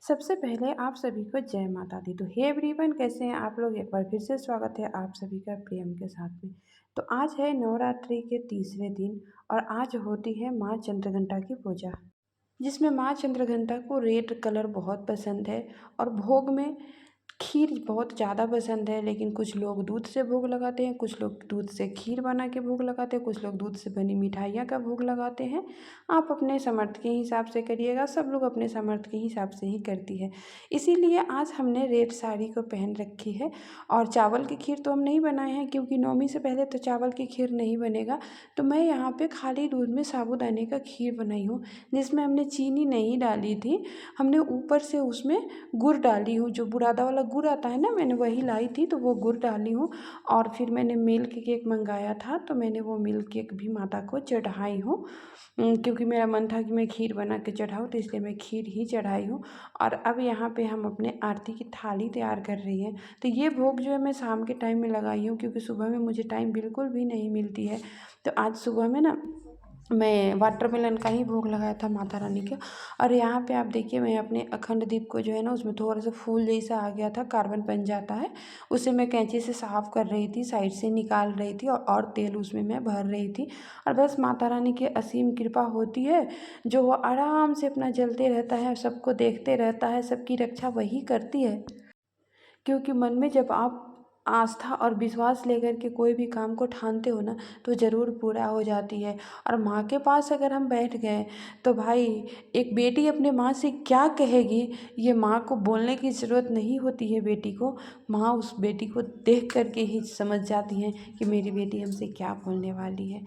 सबसे पहले आप सभी को जय माता दी। तो हे एवरीवन, कैसे हैं आप लोग? एक बार फिर से स्वागत है आप सभी का प्रेम के साथ में। तो आज है नवरात्रि के तीसरे दिन और आज होती है माँ चंद्रघंटा की पूजा, जिसमें माँ चंद्रघंटा को रेड कलर बहुत पसंद है और भोग में खीर बहुत ज़्यादा पसंद है। लेकिन कुछ लोग दूध से भोग लगाते हैं, कुछ लोग दूध से खीर बना के भोग लगाते हैं, कुछ लोग दूध से बनी मिठाइयाँ का भोग लगाते हैं। आप अपने सामर्थ्य के हिसाब से करिएगा, सब लोग अपने सामर्थ्य के हिसाब से ही करती है। इसीलिए आज हमने रेड साड़ी को पहन रखी है। और चावल की खीर तो हम नहीं बनाए हैं, क्योंकि नौमी से पहले तो चावल की खीर नहीं बनेगा। तो मैं यहाँ पे खाली दूध में साबूदाने का खीर बनाई हूँ, जिसमें हमने चीनी नहीं डाली थी। हमने ऊपर से उसमें गुड़ डाली हूँ, जो बुरादा वाला गुड़ आता है ना, मैंने वही लाई थी, तो वो गुड़ डाली हूँ। और फिर मैंने मिल्क केक मंगाया था, तो मैंने वो मिल्क केक भी माता को चढ़ाई हूँ। क्योंकि मेरा मन था कि मैं खीर बना के चढ़ाऊँ, तो इसलिए मैं खीर ही चढ़ाई हूँ। और अब यहाँ पे हम अपने आरती की थाली तैयार कर रही हैं। तो ये भोग जो है मैं शाम के टाइम में लगाई हूँ, क्योंकि सुबह में मुझे टाइम बिल्कुल भी नहीं मिलती है। तो आज सुबह में ना मैं वाटरमेलन का ही भोग लगाया था माता रानी का। और यहाँ पे आप देखिए, मैं अपने अखंड दीप को जो है ना, उसमें थोड़ा सा फूल जैसा आ गया था, कार्बन बन जाता है, उसे मैं कैंची से साफ़ कर रही थी, साइड से निकाल रही थी और तेल उसमें मैं भर रही थी। और बस माता रानी की असीम कृपा होती है, जो वो आराम से अपना जलते रहता है, सबको देखते रहता है, सबकी रक्षा वही करती है। क्योंकि मन में जब आप आस्था और विश्वास लेकर के कोई भी काम को ठानते हो ना, तो ज़रूर पूरा हो जाती है। और माँ के पास अगर हम बैठ गए, तो भाई, एक बेटी अपने माँ से क्या कहेगी, ये माँ को बोलने की ज़रूरत नहीं होती है बेटी को। माँ उस बेटी को देख कर के ही समझ जाती हैं कि मेरी बेटी हमसे क्या बोलने वाली है।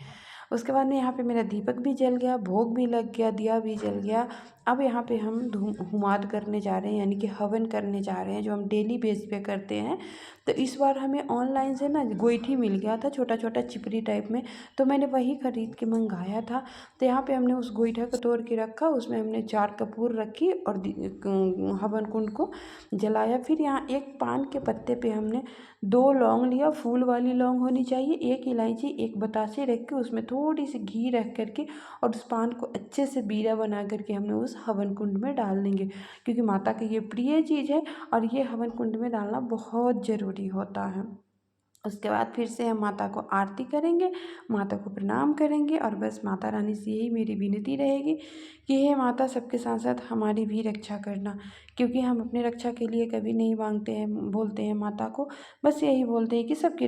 उसके बाद में यहाँ पे मेरा दीपक भी जल गया, भोग भी लग गया, दिया भी जल गया। अब यहाँ पे हम हुमाद करने जा रहे हैं, यानी कि हवन करने जा रहे हैं, जो हम डेली बेस पे करते हैं। तो इस बार हमें ऑनलाइन से ना गोईठी मिल गया था, छोटा छोटा चिपरी टाइप में, तो मैंने वही ख़रीद के मंगाया था। तो यहाँ पे हमने उस गोईठा को तोड़ के रखा, उसमें हमने 4 कपूर रखी और हवन कुंड को जलाया। फिर यहाँ एक पान के पत्ते पे हमने 2 लौंग लिया, फूल वाली लौंग होनी चाहिए, 1 इलायची, 1 बतासे रख के उसमें थोड़ी सी घी रख करके और उस पान को अच्छे से बीरा बना करके हमने उस हवन कुंड में डाल देंगे, क्योंकि माता की ये प्रिय चीज़ है और ये हवन कुंड में डालना बहुत ज़रूरी होता है। उसके बाद फिर से हम माता को आरती करेंगे, माता को प्रणाम करेंगे और बस माता रानी से यही मेरी विनती रहेगी कि हे माता, सबके साथ साथ हमारी भी रक्षा करना। क्योंकि हम अपनी रक्षा के लिए कभी नहीं मांगते हैं, बोलते हैं माता को, बस यही बोलते हैं कि सबकी